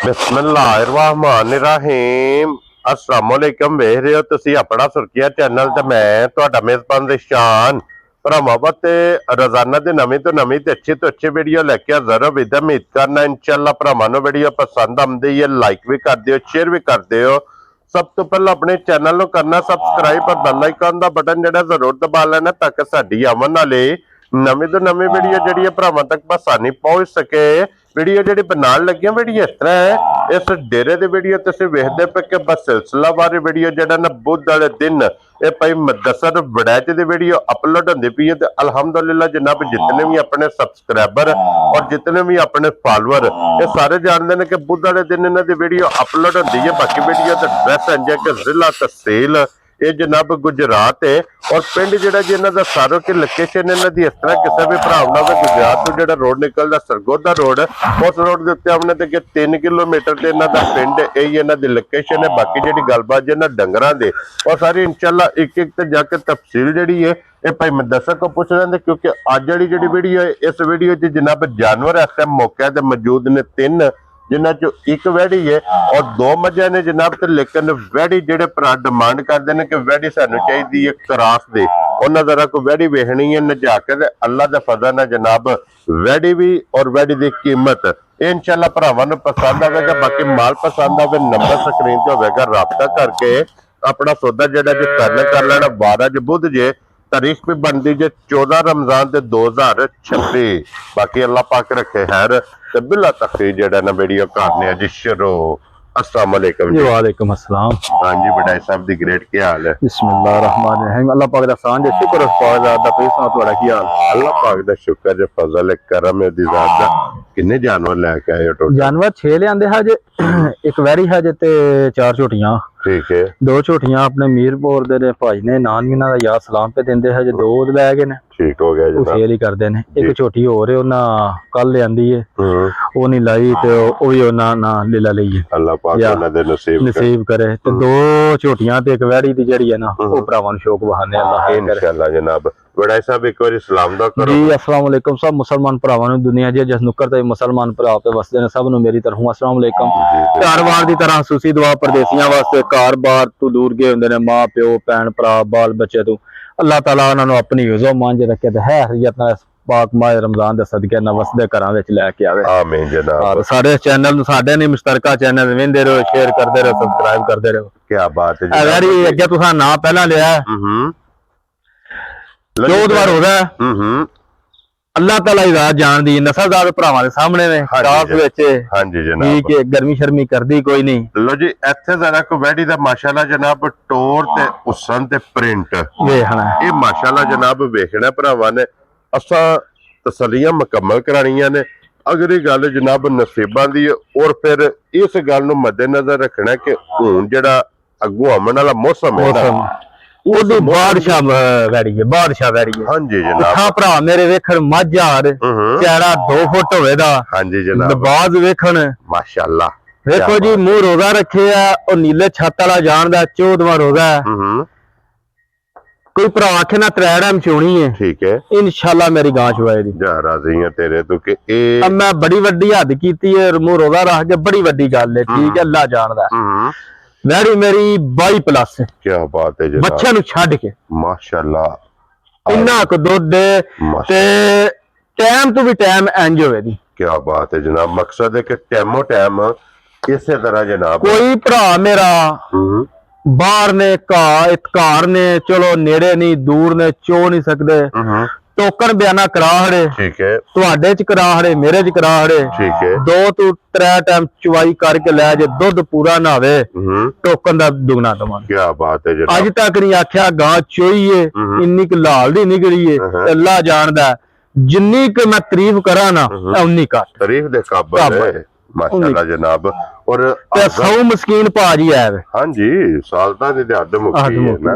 बिस्मिल्लाहिर्रहमानिर्रहीम अस्सलामुअलैकुम वेख रहे हो तुसी अपना सुर्खिया चैनल ते मैं तुहाडा मेजबान रिशान भरावां ते रोजाना दी नवीं ते अच्छी वीडियो लेके हाज़र हो। विद उम्मीद करना इंशाअल्लाह भरावां नूं वीडियो पसंद आउंदी है, लाइक भी कर दिओ, शेयर भी कर दिओ। सब तो पहले अपने चैनल नूं करना सबसक्राइब और बेल आइकन दा बटन जिहड़ा जरूर दबा लेना ताकि साडी आवन वाली नवीं तो नवीं वीडियो जिहड़ी है भरावां तक आसानी पहुंच सके। वीडियो जिहड़ी बनाउण लग्गियां वीडियो इस तरह है, इस डेरे दी वीडियो तुसीं वेखदे पे कि बस सिलसिलावार वीडियो जिहड़ा ना बुध वाले दिन ये भाई मुदस्सर वड़ैच दी वीडियो अपलोड होंदी पई है। ते अल्हम्दुलिल्लाह जनाब जितने भी अपने सबसक्राइबर और जितने भी अपने फॉलोअर ये सारे जानते हैं कि बुध वाले दिन इन्हां दी वीडियो अपलोड होंदी है। बाकी वीडियो दा एड्रैस है कि जिला तहसील ये जनाब गुजरात है और पिंड जिहड़ा जी इन्हां दा सारो की लोकेशन इन्हां दी इस तरह किसी भी भरा गुजरात तो जिहड़ा रोड निकलदा सरगोधा रोड उस रोड के उत्ते हमने ते 3 किलोमीटर ते इन्हां दा पिंड यही इन्हां दी लोकेशन है। बाकी जिहड़ी गलबात जी इन्हां डंगरां दे और सारी इंशाअल्लाह एक एक ते जाके तफसील जिहड़ी है ये भाई मुदस्सर को पूछ लेंगे क्योंकि अज वाली जिहड़ी वीडियो है इस वीडियो च जनाब जानवर इस टाइम मौके ते मौजूद ने 3 जिन्हां चो एक वैड़ी है और 2 मझां ने जनाब। ते लेकिन वैड़ी जिहड़े भरा डिमांड करते हैं कि वैड़ी सानू चाहिदी है क्रॉस दे, उन्हां जरा को वैड़ी वेखनी है नजा के ते अल्लाह दे फजल नाल जनाब वैड़ी भी और वैड़ी दी कीमत इंशाअल्लाह भरावां नूं पसंद आवेगा। बाकी माल पसंद आवे नंबर स्क्रीन ते होवेगा, राबता करके अपना सौदा जिहड़ा जे कर लेना। 12 बुध जे तारीख भी बनती जे 14 रमजान ते 2026। बाकी अल्लाह पाक रखे खैर ते बिला तकरीर जेड़ा ना वीडियो करने जी शुरू। अस्सलाम वालेकुम जी। वालेकुम अस्सलाम। हाँ जी बड़ाई साहब दी ग्रेट क्या हाल है? बिस्मिल्लाहिर्रहमानिर्रहीम। अल्लाह पाक दा सान जे शुक्र पाक दा पैसा तुम्हारा की हाल? अल्लाह पाक दा शुक्र जे फजल करम दी जात दा। किन्ने जानवर लेके आए हो टोटल? जानवर 6 लियांदे है जे एक वैरी है जे ते 4 झोटियां। ठीक है। 2 झोटियां अपने मीरपुर दे भाई ने नान इन्हां दा याद सलाम पे देंदे है जे 2 लै गए ने। ठीक हो गया जनाब। सेल ही करदे ने। एक झोटी होर है उन्हां कल लियांदी है वो नहीं लाई ते ओ भी उन्हां ना लीला लई है। अल्लाह पाक उन्हां दे नसीब करे ते 2 झोटियां ते एक वैरी दी जेड़ी है ना ओ भरावां नूं शौक बहाने अल्लाह इंशाअल्लाह जनाब। बड़ाई साहब एक बार सलाम दा करो जी। अस्सलाम वालेकुम सब मुसलमान भरावां नूं दुनिया दी जिस नुक्कर ते मुसलमान भरा पे वसदे ने सब नूं मेरी तरफों अस्सलाम वालेकुम। हर वार दी तरह सुसी दुआ परदेसियां वास्ते घर बार तो दूर गए हुंदे ने मां प्यो भैन भरा बाल बच्चे तो अल्लाह ताला उन्हां नूं अपनी हिज़ो मांझ रखे ते है हरियत नाल पाक माह रमजान दे सदके ना वसदे घरां विच लैके आवे। आमीन जनाब। और सारे चैनल नूं साडे ने मुश्तरका चैनल वेंदे रहो, शेयर करदे रहो, सब्सक्राइब करदे रहो। क्या बात है जनाब। अगर ये अगे तुसां नाम पहला लिया 14 बार हो गया अल्लाह ताला ही रात जान दी नस्लदार भरावां दे सामने ने टास विच। हां जी जनाब। ठीक है गर्मी शर्मी करदी कोई नहीं। लो जी इत्थे जरा को वैडी दा माशाल्लाह जनाब टोर ते हुसन ते प्रिंट वेखना ये माशाल्लाह जनाब वेखना भरावां ने असां तसल्लियां मुकम्मल कराणियां ने। अगर ये गल जनाब नसीबां दी और फिर इस गल नूं मद्देनजर रखना कि हुण जेड़ा अग्गों आमण वाला मौसम है ना ओदी बादशाह वैड़ी है, बादशाह वैड़ी है। हां जी जनाब। हां भरा मेरे वेखण मझार चेहरा 2 फुट होवेदा। हां जी जनाब। बाज वेखण माशाअल्लाह। देखो जी मुंह रोजा रखे है और नीले छत वाला जानदा 14वां रोजा है। कोई भरा आखे ना 3 टाइम चोनी है। ठीक है इंशाअल्लाह मेरी गां चुवाएगी। जा राजी है तेरे तो कि ए अब मैं बड़ी वड्डी हद कीती है मुंह रोजा रख के बड़ी वड्डी गल है। ठीक है अल्लाह जानदा है। वैड़ी मेरी 22 प्लस है। क्या बात है जनाब। बच्चे नूं छड्ड के माशाअल्लाह इन्ना को दुध ते टाइम तो भी टाइम इंज होवे दी। क्या बात है जनाब। मकसद है कि टाइमो टाइम इसे तरह जनाब कोई भरा मेरा बाहर ने घर ने चलो नेड़े नहीं दूर ने चो नहीं सकते टोकन बयाना करा खड़े। ठीक है तुहाडे च करा खड़े मेरे च करा खड़े। ठीक है 2 तो 3 टाइम चुवाई करके लै जे दुध पूरा ना आवे टोकन दा दुगना दवां। क्या बात है जनाब। अज तक नहीं आख्या गां चोई है इन्नी क लाल दी निकली है अल्लाह जानदा जिन्नी क मैं तारीफ करा ना उन्नी घट तारीफ दे काबिल है माशाअल्लाह जनाब। और सौ मस्कीन भाजी है। हां जी सालता दी हद मुक्की है ना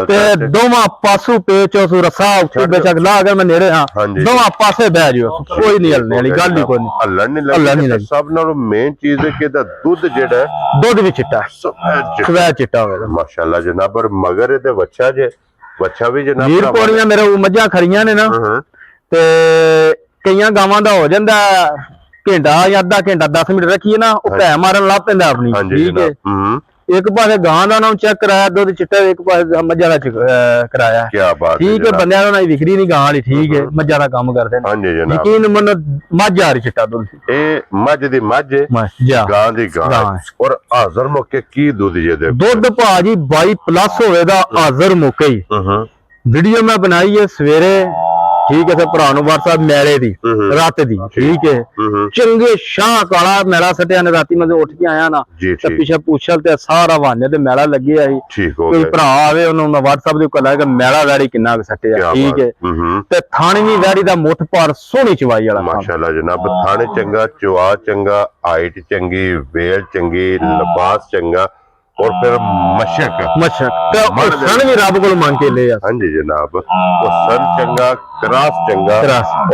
ते दोवां पासू पेच उस रसा उठे बेशक ला अगर मैं नेड़े हां दोवां पासे बैठ जाओ कोई नहीं हलने वाली गल ही कोई नहीं। हल्लण नहीं लगी। सब नालों मेन चीज है कि दा दूध जेड़ा है दूध भी चिट्टा सफेद चिट्टा होवे माशाअल्लाह जनाब। और मगर ते बच्चा जे बच्चा भी जनाब वीर पौड़ियां मेरे मझां खड़ियां ने ना ते कईयां गावां दा हो जांदा ਘੰਟਾ ਜਾਂ ਅੱਧਾ ਘੰਟਾ 10 ਮਿੰਟ ਰੱਖੀਏ ਨਾ ਉਹ ਭੈ ਮਾਰਨ ਲੱਗ ਪੈਂਦਾ ਆਪਣੀ ਹਾਂਜੀ ਠੀਕ ਹੈ। ਜਨਾਬ ਇੱਕ ਪਾਸੇ ਗਾਂ ਦਾ ਨਾਮ ਚੈੱਕ ਕਰਾਇਆ ਦੁੱਧ ਚਿੱਟਾ, ਇੱਕ ਪਾਸੇ ਮੱਝਾਂ ਦਾ ਕਰਾਇਆ ਕੀ ਬਾਤ ਠੀਕ ਹੈ। ਬੰਦਿਆਂ ਨੂੰ ਨਹੀਂ ਵਿਖਰੀ ਨਹੀਂ ਗਾਂ ਵਾਲੀ ਠੀਕ ਹੈ, ਮੱਝਾਂ ਦਾ ਕੰਮ ਕਰਦੇ ਨੇ। ਹਾਂਜੀ ਜਨਾਬ ਯਕੀਨ ਮੰਨੋ ਮੱਝ ਆ ਰਹੀ ਚਿੱਟਾ ਦੁੱਧ ਇਹ ਮੱਝ ਦੀ ਮੱਝ ਮੱਝਾਂ ਗਾਂ ਦੀ ਗਾਂ ਔਰ ਹਾਜ਼ਰ ਮੌਕੇ ਕੀ ਦੁੱਧ ਜੇ ਦੇ ਦੁੱਧ ਭਾਜੀ 22 ਪਲੱਸ ਹੋਵੇਗਾ ਹਾਜ਼ਰ ਮੌਕੇ ਹੀ। ਵੀਡੀਓ ਮੈਂ ਬਣਾਈ ਹੈ ਸਵੇਰੇ ਠੀਕ ਹੈ, ਤੇ ਭਰਾ ਨੂੰ WhatsApp ਮੈਲੇ ਦੀ ਰਾਤ ਦੀ ਠੀਕ ਹੈ, ਚੰਗੇ ਸ਼ਾਹ ਕਾਲਾ ਮੈਲਾ ਸਟਿਆ ਨੇ। ਰਾਤੀ ਮੈਂ ਉੱਠ ਕੇ ਆਇਆ ਨਾ ਤੇ ਪਿੱਛੇ ਪੁੱਛਲ ਤੇ ਸਾਰਾ ਵਾਨੇ ਤੇ ਮੈਲਾ ਲੱਗਿਆ ਸੀ। ਕੋਈ ਭਰਾ ਆਵੇ ਉਹਨੂੰ ਮੈਂ WhatsApp ਦੇ ਕੋਲ ਕਿ ਮੈਲਾ ਵੈੜੀ ਕਿੰਨਾ ਸਟਿਆ ਠੀਕ ਹੈ। ਤੇ ਥਾਣਵੀਂ ਵੈੜੀ ਦਾ ਮੁੱਠ ਪਰ ਸੋਹਣੀ ਚਵਾਈ ਵਾਲਾ ਮਾਸ਼ਾਅੱਲਾ ਜਨਾਬ। ਥਾਣੇ ਚੰਗਾ, ਚਵਾ ਚੰਗਾ, ਹਾਈਟ ਚੰਗੀ, ਵੇਲ ਚੰਗੀ, ਲਿਬਾਸ ਚੰਗਾ और फिर मशक ਤੇ ਸਣ ਵੀ ਰੱਬ ਕੋਲ ਮੰਗ ਕੇ ਲਿਆ। ਹਾਂਜੀ ਜਨਾਬ ਉਹ ਸਨ ਚੰਗਾ, ਕਰਾਸ ਚੰਗਾ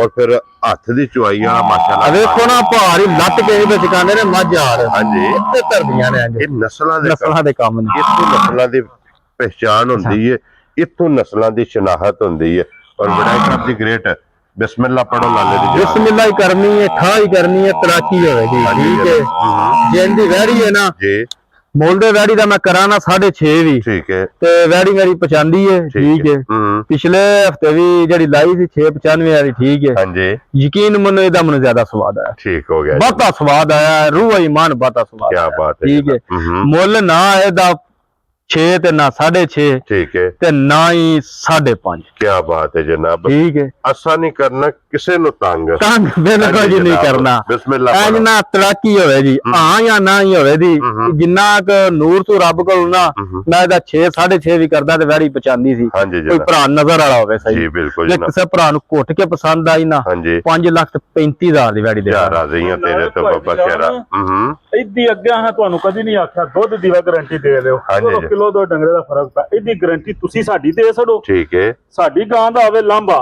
ਔਰ ਫਿਰ ਹੱਥ ਦੀ ਚੁਆਈ ਵਾਲਾ ਮਾਸ਼ਾਅੱਲਾ। ਵੇਖੋ ਨਾ ਭਾਰੀ ਲੱਟ ਕੇ ਇਹਦੇ ਚਕਾਉਂਦੇ ਨੇ ਮੱਝ ਆੜ ਹਾਂਜੀ ਤੇ ਧਰਦੀਆਂ ਨੇ। ਇਹ ਨਸਲਾਂ ਦੇ ਕੰਮ ਨੇ। ਇੱਥੋਂ ਨਸਲਾਂ ਦੀ ਪਹਿਚਾਨ ਹੁੰਦੀ ਹੈ, ਇੱਥੋਂ ਨਸਲਾਂ ਦੀ ਸ਼ਨਾਖਤ ਹੁੰਦੀ ਹੈ। ਔਰ ਬੜਾਈ ਸਾਹਿਬ ਦੀ ਗ੍ਰੇਟ ਬਿਸਮਿल्लाह पढ़ो लाले दी बिस्मिल्लाह ही करनी है, ठा ही करनी है, तराकी होगी ठीक है। जिंदी वैड़ी है ना जी ਮੁੱਲ ਦੇ ਵੈੜੀ ਦਾ ਮੈਂ ਕਰਾਂ ਨਾ 6.5 ਵੀ ਠੀਕ ਹੈ, ਤੇ ਵੈੜੀ ਮੇਰੀ 95 ਹੈ ਠੀਕ ਹੈ। ਪਿਛਲੇ ਹਫਤੇ ਵੀ ਜਿਹੜੀ ਲਾਈ ਸੀ 695 ਵਾਲੀ ਠੀਕ ਹੈ। ਹਾਂਜੀ ਯਕੀਨ ਮੰਨੋ ਇਹਦਾ ਮੈਨੂੰ ਜ਼ਿਆਦਾ ਸਵਾਦ ਆਇਆ। ਠੀਕ ਹੋ ਗਿਆ, ਬਹੁਤਾ ਸਵਾਦ ਆਇਆ, ਰੂਹ ਈਮਾਨ ਬਹੁਤਾ ਸਵਾਦ। ਕੀ ਬਾਤ ਹੈ ਠੀਕ ਹੈ। ਮੁੱਲ ਨਾ ਇਹਦਾ 6 ਤੇ ਨਾ 6.5 ਠੀਕ ਹੈ ਤੇ ਨਾ ਹੀ 5.5। ਕੀ ਬਾਤ ਹੈ ਜਨਾਬ। ਠੀਕ ਹੈ, ਅਸਾਂ ਨਹੀਂ ਕਰਨਾ ਕਿਸੇ ਨੂੰ ਤੰਗ ਬਿਲਕੁਲ ਜੀ ਨਹੀਂ ਕਰਨਾ। ਬਿਸਮਿल्लाह ਐਂ ਨਾ ਤੜਾਕੀ ਹੋਵੇ ਜੀ ਹਾਂ ਜਾਂ ਨਾ ਹੀ ਹੋਵੇ ਦੀ ਜਿੰਨਾ ਕੁ ਨੂਰ ਤੋਂ ਰੱਬ ਕੋਲ ਨਾ ਮੈਂ ਇਹਦਾ 6 6.5 ਵੀ ਕਰਦਾ ਤੇ ਵੈੜੀ 95 ਸੀ। ਕੋਈ ਭਰਾ ਨਜ਼ਰ ਵਾਲਾ ਹੋਵੇ ਸਹੀ। ਜੀ ਬਿਲਕੁਲ ਜੇ ਕਿਸੇ ਭਰਾ ਨੂੰ ਘੁੱਟ ਕੇ ਪਸੰਦ ਆਈ ਨਾ 5,35,000 ਦੀ ਵੈੜੀ ਦੇ ਰਾਜ਼ੀਆਂ ਤੇਰੇ ਤੋਂ ਬਾਬਾ ਸ਼ੇਰਾ। ਇੱਦੀ ਅੱਗੇ ਹਾਂ ਤੁਹਾਨੂੰ ਕਦੀ ਨਹੀਂ ਆਖਿਆ ਦੁੱਧ ਦੀ ਗਾਰੰਟੀ ਦੇ ਦਿਓ। ਕਿਲੋ ਦੋ ਡੰਗਰੇ ਦਾ ਫਰਕ ਪੈ ਇਹਦੀ ਗਾਰੰਟੀ ਤੁਸੀਂ ਸਾਡੀ ਦੇ ਛੱਡੋ। ਠੀਕ ਹੈ, ਸਾਡੀ ਗਾਂ ਦਾ ਆਵੇ ਲਾਂਭਾ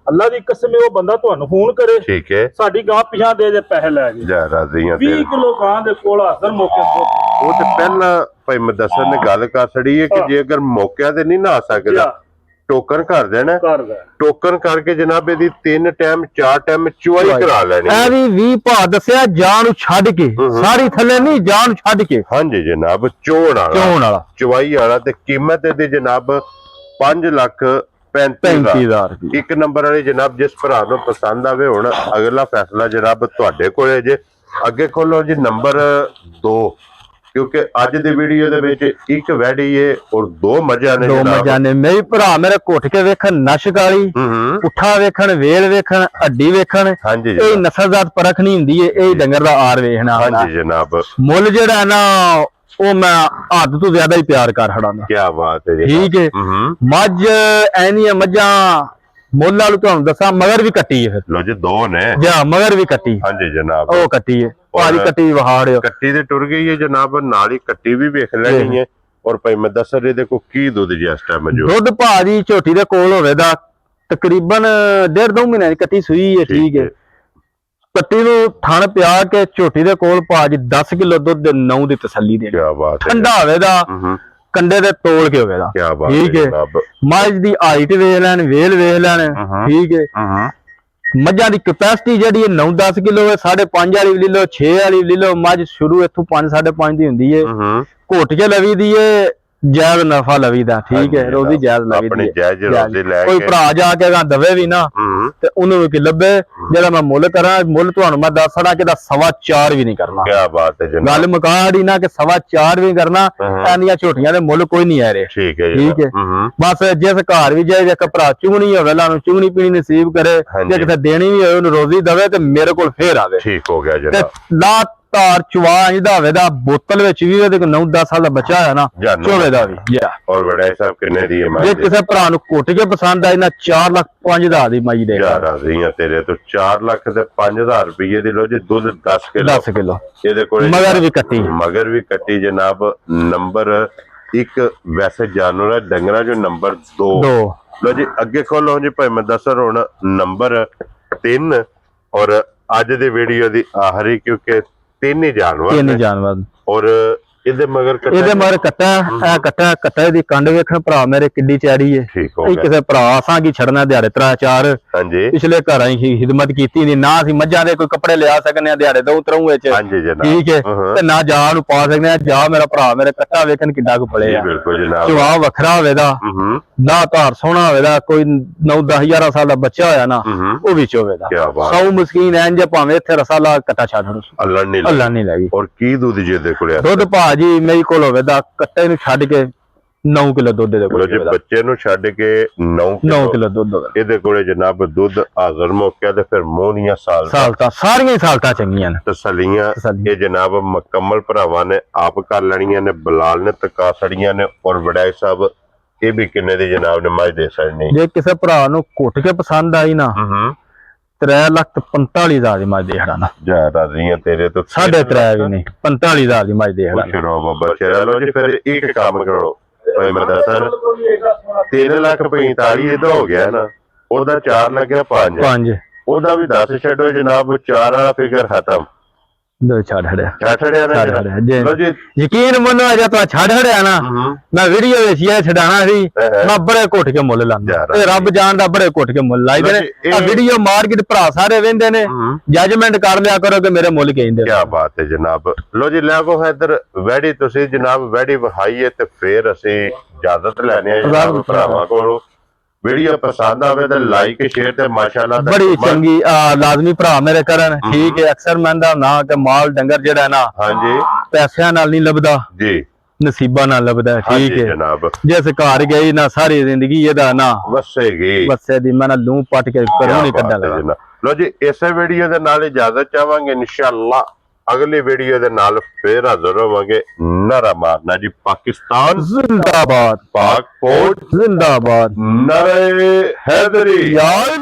ਅੱਲਾ ਦੀ ਕਸਮ ਉਹ ਬੰਦਾ ਤੁਹਾਨੂੰ ਫੋਨ ਕਰੇ ਠੀਕ ਹੈ ਸਾਡੀ ਗਾਂ ਪਿਛਾ ਦੇ ਪੈਸੇ ਲੈ ਗਏ ਜਾ ਰਾਜ਼ੀਆਂ 20 ਕਿਲੋ ਗਾਂ ਦੇ ਕੋਲ ਹਾਜ਼ਰ ਮੌਕੇ ਉਹ ਤੇ ਪਹਿਲਾਂ ਭਾਈ ਮੁਦੱਸਰ ਨੇ ਗੱਲ ਕਰ ਛੜੀ ਹੈ ਕਿ ਜੇ ਅਗਰ ਮੌਕਿਆਂ ਤੇ ਨਹੀਂ ਨਾ ਆ ਸਕਦਾ ਟੋਕਨ ਕਰ ਦੇਣਾ। ਟੋਕਨ ਕਰਕੇ ਜਨਾਬ ਇਹਦੀ 3 ਟਾਈਮ 4 ਟਾਈਮ ਚੁਆਈ ਕਰਾ ਲੈਣੀ। ਇਹ ਵੀ 20 ਭਾ ਦੱਸਿਆ ਜਾਨ ਨੂੰ ਛੱਡ ਕੇ ਸਾਰੀ ਥੱਲੇ ਨਹੀਂ ਜਾਨ ਨੂੰ ਛੱਡ ਕੇ। ਹਾਂਜੀ ਜਨਾਬ ਚੋਣ ਵਾਲਾ ਚੁਆਈ ਵਾਲਾ ਤੇ ਕੀਮਤ ਇਹਦੀ ਜਨਾਬ 5,35,000 ਇੱਕ ਨੰਬਰ ਵਾਲੀ ਜਨਾਬ। ਜਿਸ ਭਰਾ ਨੂੰ ਪਸੰਦ ਆਵੇ ਹੁਣ ਅਗਲਾ ਫੈਸਲਾ ਜਨਾਬ ਤੁਹਾਡੇ ਕੋਲੇ ਜੇ। ਅੱਗੇ ਖੋਲੋ ਜੀ ਨੰਬਰ 2 ਕਿਉਂਕਿ ਅੱਜ ਦੀ ਵੀਡੀਓ ਦੇ ਵਿੱਚ ਇੱਕ ਵੈੜੀ ਏ ਔਰ 2 ਮੱਝਾਂ ਨੇ। 2 ਮੱਝਾਂ ਨੇ ਮੇਰੇ ਭਰਾ ਮੇਰੇ ਘੁੱਟ ਕੇ ਵੇਖਣ ਨਸ਼ਕ ਵਾਲੀ ਪੁੱਠਾ ਵੇਖਣ ਵੇਲ ਵੇਖਣ ਹੱਡੀ ਵੇਖਣ। ਹਾਂਜੀ ਇਹ ਨਸਲਜ਼ਾਤ ਪਰਖ ਨਹੀਂ ਹੁੰਦੀ ਏ, ਇਹ ਡੰਗਰ ਦਾ ਆਰ ਵੇਖਣਾ। ਹਾਂਜੀ ਜਨਾਬ ਮੁੱਲ ਜਿਹੜਾ ਨਾ ਉਹ ਮੈਂ ਹੱਦ ਤੋਂ ਜ਼ਿਆਦਾ ਹੀ ਪਿਆਰ ਕਰ ਖੜਾਂਗਾ। ਕੀ ਬਾਤ ਹੈ ਜੀ। ਠੀਕ ਹੈ, ਮੱਝ ਐਨੀਆਂ ਮੱਝਾਂ ਮੁੱਲ ਵਾਲੂ ਤੁਹਾਨੂੰ ਦੱਸਾਂ ਮਗਰ ਵੀ ਕੱਟੀ ਹੈ। ਫਿਰ ਲੋ ਜੀ 2 ਨੇ ਜਾਂ ਮਗਰ ਵੀ ਕੱਟੀ। ਹਾਂਜੀ ਜਨਾਬ ਉਹ ਕੱਟੀ ਹੈ ਭਾਰੀ ਕੱਟੀ ਵਹਾੜਿਓ ਕੱਟੀ ਤੇ ਟੁਰ ਗਈ ਹੈ ਜਨਾਬ। ਨਾਲ ਹੀ ਕੱਟੀ ਵੀ ਵੇਖ ਲੈਣੀ ਹੈ। ਔਰ ਭਾਈ ਮੈਂ ਦੱਸ ਰਹੇ ਦੇਖੋ ਕੀ ਦੁੱਧ ਜੀ ਇਸ ਟਾਈਮ ਜੋ ਦੁੱਧ ਭਾਜੀ ਝੋਟੀ ਦੇ ਕੋਲ ਹੋਵੇ ਦਾ ਤਕਰੀਬਨ 1.5-2 ਮਹੀਨਿਆਂ ਦੀ ਕੱਟੀ ਸੂਈ ਹੈ ਠੀਕ ਹੈ। ਕੱਟੀ ਨੂੰ ਥਣ ਪਿਆ ਕੇ ਝੋਟੀ ਦੇ ਕੋਲ ਭਾਜੀ 10 ਕਿਲੋ ਦੁੱਧ ਦੇ 9 ਦੀ ਤਸੱਲੀ ਦੇ। ਕੀ ਬਾਤ ਹੈ। ਠੰਡਾ ਹੋਵੇ ਦਾ ਕੰਡੇ ਦੇ ਤੋਲ ਕੇ ਹੋਵੇ ਦਾ ਠੀਕ ਹੈ। ਮੱਝ ਦੀ ਹਾਈਟ ਵੇਖ ਲੈਣ ਵੇਲ ਵੇਖ ਲੈਣ ਠੀਕ ਹੈ। ਮੱਝਾਂ ਦੀ ਕਪੈਸਿਟੀ ਜਿਹੜੀ ਹੈ 9-10 ਕਿਲੋ ਹੈ। 5.5 ਵਾਲੀ ਵੀ ਲੈ ਲਓ 6 ਵਾਲੀ ਵੀ ਲੈ ਲਓ। ਮੱਝ ਸ਼ੁਰੂ ਇੱਥੋਂ 5-5.5 ਦੀ ਹੁੰਦੀ ਹੈ। ਘੁੱਟ ਕੇ ਲਵੀ ਦੀ ਹੈ ਜਾਇਜ਼ ਨਫਾ ਲਵੀ ਦਾ ਠੀਕ ਹੈ। ਰੋਜ਼ੀ ਜਾਇਜ਼ ਲਵੀ ਦੀ ਕੋਈ ਭਰਾ ਜਾ ਕੇ ਦਵੇ ਵੀ ਨਾ ਤੇ ਉਹਨੂੰ ਵੀ ਲੱਭੇ ਜਿਹੜਾ ਮੈਂ ਮੁੱਲ ਕਰਾਂ। ਮੁੱਲ ਤੁਹਾਨੂੰ ਮੈਂ ਦੱਸ ਸੜਾ ਕਿ 4.25 ਵੀ ਨਹੀਂ ਕਰਨਾ। ਕੀ ਬਾਤ ਹੈ ਜਨਾਬ। ਗੱਲ ਮੁਕਾੜੀ ਨਾ ਕਿ 4.25 ਵੀ ਕਰਨਾ। ਐਨੀਆਂ ਝੋਟੀਆਂ ਦੇ ਮੁੱਲ ਕੋਈ ਨਹੀਂ ਆ ਰਹੇ ਠੀਕ ਹੈ ਠੀਕ ਹੈ। ਬਸ ਜਿਸ ਘਰ ਵੀ ਜਾਏ ਇੱਕ ਭਰਾ ਚੁਗਣੀ ਹੋਵੇ ਲਾਨੂੰ ਚੁਗਣੀ ਪੀਣੀ ਨਸੀਬ ਕਰੇ ਜੇ ਕਿਤੇ ਦੇਣੀ ਵੀ ਹੋਵੇ ਉਹਨੂੰ ਰੋਜ਼ੀ ਦਵੇ ਤੇ ਮੇਰੇ ਕੋਲ ਫੇਰ ਆਵੇ। ਠੀਕ ਹੋ ਗਿਆ ਜਨਾਬ। ਲਾ ਤਾਰ ਚਵਾ ਇਹਦਾ ਹੋਵੇ ਦਾ ਬੋਤਲ ਵਿੱਚ ਵੀ ਉਹਦੇ 9-10 ਸਾਲ ਦਾ ਬੱਚਾ ਹੈ ਨਾ ਚੋਵੇ ਦਾ ਵੀ। ਔਰ ਬੜਾ ਸਾਹਿਬ ਕਿੰਨੇ ਦੀ ਹੈ ਜੇ ਕਿਸੇ ਭਰਾ ਨੂੰ ਘੁੱਟ ਕੇ ਪਸੰਦ ਆਈ ਨਾ 4,05,000 ਦੀ ਮਾਈ ਦੇ ਰਾਜ਼ੀਆਂ ਤੇਰੇ ਤੋਂ 4 ਲੱਖ ਤੇ 5,000 ਰੁਪਏ ਦੀ ਲੋ ਜੀ। ਦੁੱਧ 10 ਕਿਲੋ ਇਹਦੇ ਕੋਲ ਮਗਰ ਵੀ ਕੱਟੀ ਜਨਾਬ। ਨੰਬਰ 1 ਵੈਸੇ ਜਾਨਵਰ ਹੈ ਡੰਗਰਾਂ ਜੋ ਨੰਬਰ 2 ਲੋ ਜੀ। ਅੱਗੇ ਖੋਲੋ ਜੀ ਭਾਈ ਮੈਂ ਦੱਸਰ ਹੁਣ ਨੰਬਰ 3 ਔਰ ਅੱਜ ਦੀ ਵੀਡੀਓ ਦੀ ਆਖਰੀ ਕਿਉਂਕਿ 3 ਹੀ ਜਾਨਵਰ ਜਾਨਵਰ। ਔਰ ਇਹਦੇ ਮਗਰ ਇਹਦੇ ਮਗਰ ਕੱਟਾ ਦੀ ਕੰਡ ਵੇਖਣ ਭਰਾ ਮੇਰੇ ਕਿੱਡੀ ਚੈੜੀ ਏ। ਠੀਕ ਹੋ ਇਹ ਗਿਆ ਕਿਸੇ ਭਰਾ ਅਸਾਂ ਕੀ ਛੜਨਾ ਦਿਹਾੜੇ 3-4 ਹਾਂਜੀ ਪਿਛਲੇ ਘਰਾਂ ਹੀ ਹਿਦਮਤ ਕੀਤੀ ਨਹੀਂ ਨਾ ਅਸੀਂ ਮੱਝਾਂ ਦੇ ਕੋਈ ਕੱਪੜੇ ਲਿਆ ਸਕਨੇ ਆ ਦਿਹਾੜੇ ਦੋ ਤਰੋਂ ਵਿੱਚ ਹਾਂਜੀ ਜਨਾਬ ਠੀਕ ਹੈ ਤੇ ਨਾ ਜਾ ਨੂੰ ਪਾ ਸਕਨੇ ਆ ਜਾ ਮੇਰਾ ਭਰਾ ਮੇਰੇ ਕੱਟਾ ਵੇਖਣ ਕਿੱਡਾ ਕੁ ਪਲੇ ਜੀ ਆ ਬਿਲਕੁਲ ਜਨਾਬ ਜਵਾਬ ਵੱਖਰਾ ਹੋਵੇਦਾ ਨਾ ਧਾਰ ਸੋਹਣਾ ਹੋਵੇਦਾ ਕੋਈ 9-10 ਸਾਲ ਦਾ ਬੱਚਾ ਹੋਇਆ ਨਾ ਉਹ ਵਿੱਚ ਹੋਵੇਦਾ ਕੀ ਬਾਤ 100 ਮਸਕੀਨ ਐਂ ਜੇ ਭਾਵੇਂ ਇੱਥੇ ਰਸਾ ਲਾ ਕੱਟਾ ਛੱਡ ਅੱਲਾ ਨਹੀਂ ਲੱਗੀ ਔਰ ਕੀ ਦੁੱਧ ਜੀ ਦੇ ਕੋਲੇ ਦੁੱਧ ਭਾਜੀ ਮੇਰੇ ਕੋਲ ਹੋਵੇਦਾ ਕੱਟੇ ਨੂੰ ਛੱਡ ਕੇ 9 ਕਿਲੋ ਦੁੱਧ ਦੇ ਕੋਲ ਜੇ ਬੱਚੇ ਨੂੰ ਛੱਡ ਕੇ 9 ਕਿਲੋ ਦੁੱਧ ਹੋਵੇਗਾ ਇਹਦੇ ਕੋਲੇ ਜਨਾਬ ਦੁੱਧ ਹਾਜ਼ਰ ਮੌਕਿਆ ਤੇ ਫਿਰ ਮੋਹਨੀਆਂ ਸਾਲਤਾਂ ਸਾਰੀਆਂ ਸਾਲਤਾਂ ਚੰਗੀਆਂ ਨੇ ਤਸੱਲੀਆਂ ਇਹ ਜਨਾਬ ਮੁਕੰਮਲ ਭਰਾਵਾਂ ਨੇ ਆਪ ਕਰ ਲੈਣੀਆਂ ਨੇ ਬਲਾਲ ਨੇ ਤਕਾ ਸੜੀਆਂ ਨੇ ਔਰ ਵਡਾਈ ਸਾਹਿਬ ਇਹ ਵੀ ਕਿੰਨੇ ਦੀ ਜਨਾਬ ਨੇ ਮੱਝ ਦੇ ਸਕਣੀ ਜੇ ਕਿਸੇ ਭਰਾ ਨੂੰ ਘੁੱਟ ਕੇ ਪਸੰਦ ਆਈ ਨਾ 3,45,000 ਦੀ ਮੱਝ ਦੇ ਹੜਾਣਾ ਜਾ ਰਾਜ਼ੀਆਂ ਤੇਰੇ ਤੋਂ 3.5 ਵੀ ਨਹੀਂ 45,000 ਦੀ ਮੱਝ ਦੇ ਹੜਾਣਾ ਸ਼ੁਰੂ ਬਾਬਾ ਚਲੋ ਜੀ ਫਿਰ ਇੱਕ ਕੰਮ ਕਰੋ ਭਾਈ ਮਰਦਾਸਰ 3,45,000 ਇਹਦਾ ਹੋ ਗਿਆ ਨਾ ਉਹਦਾ 4 ਲੱਗਿਆ 5 ਉਹਦਾ ਵੀ 10 ਛੱਡੋ ਜਨਾਬ 4 ਵਾਲਾ ਫਿਗਰ ਖਤਮ ਦੋ ਛੱਡ ਹੜਿਆ ਛੱਡਿਆ ਲੋ ਜੀ ਯਕੀਨ ਮੰਨੋ ਅਜਾ ਤਾਂ ਛੱਡ ਹੜਿਆ ਨਾ ਮੈਂ ਵੀਡੀਓ ਵਿੱਚ ਇਹ ਛਡਾਣਾ ਸੀ ਮੈਂ ਬੜੇ ਘੁੱਟ ਕੇ ਮੁੱਲ ਲਾਂਦਾ ਤੇ ਰੱਬ ਜਾਣਦਾ ਬੜੇ ਘੁੱਟ ਕੇ ਮੁੱਲ ਲਾਈਦੇ ਨੇ ਆ ਵੀਡੀਓ ਮਾਰਕੀਟ ਭਰਾ ਸਾਰੇ ਵੇਂਦੇ ਨੇ ਜੱਜਮੈਂਟ ਕਰ ਲਿਆ ਕਰੋ ਕਿ ਮੇਰੇ ਮੁੱਲ ਕਹਿੰਦੇ ਕੀ ਬਾਤ ਹੈ ਜਨਾਬ ਲੋ ਜੀ ਲੈ ਕੋ ਇਧਰ ਵੈੜੀ ਤੁਸੀਂ ਜਨਾਬ ਵੈੜੀ ਵਹਾਈਏ ਤੇ ਫੇਰ ਅਸੀਂ ਇਜਾਜ਼ਤ ਲੈਣੇ ਆ ਭਰਾਵਾਂ ਕੋਲੋਂ ਵੀਡੀਓ ਪਸੰਦ ਆਵੇ ਤਾਂ ਲਾਈਕ ਸ਼ੇਅਰ ਤੇ ਮਾਸ਼ਾਅੱਲਾ ਬੜੀ ਚੰਗੀ ਲਾਜ਼ਮੀ ਭਰਾ ਮੇਰੇ ਕਰਨ ਠੀਕ ਹੈ ਅਕਸਰ ਮੰਦਾ ਨਾ ਕਿ ਮਾਲ ਡੰਗਰ ਜਿਹੜਾ ਨਾ ਹਾਂਜੀ ਪੈਸਿਆਂ ਨਾਲ ਨਹੀਂ ਲੱਭਦਾ ਜੀ ਨਸੀਬਾਂ ਨਾਲ ਲੱਭਦਾ ਠੀਕ ਹੈ ਜਨਾਬ ਜਿਸ ਘਰ ਗਈ ਨਾ ਸਾਰੀ ਜ਼ਿੰਦਗੀ ਇਹਦਾ ਨਾ ਵਸੇਗੀ ਵਸੇ ਦੀ ਮੈਂ ਲੂੰ ਪੱਟ ਕੇ ਕਰੋ ਨਹੀਂ ਕੱਢਾਂਗਾ ਲੋ ਜੀ ਇਸੇ ਵੀਡੀਓ ਦੇ ਨਾਲ ਇਜਾਜ਼ਤ ਚਾਹਾਂਗੇ ਇਨਸ਼ਾਅੱਲਾ ਅਗਲੀ ਵੀਡੀਓ ਦੇ ਨਾਲ ਫੇਰ ਹਾਜ਼ਰ ਹੋਵਾਂਗੇ ਨਾਰਾ ਮਾਰਨਾ ਜੀ ਪਾਕਿਸਤਾਨ ਜ਼ਿੰਦਾਬਾਦ ਪਾਕ ਫੌਜ ਜ਼ਿੰਦਾਬਾਦ ਨਾਰੇ ਹੈਦਰੀ ਯਾਰ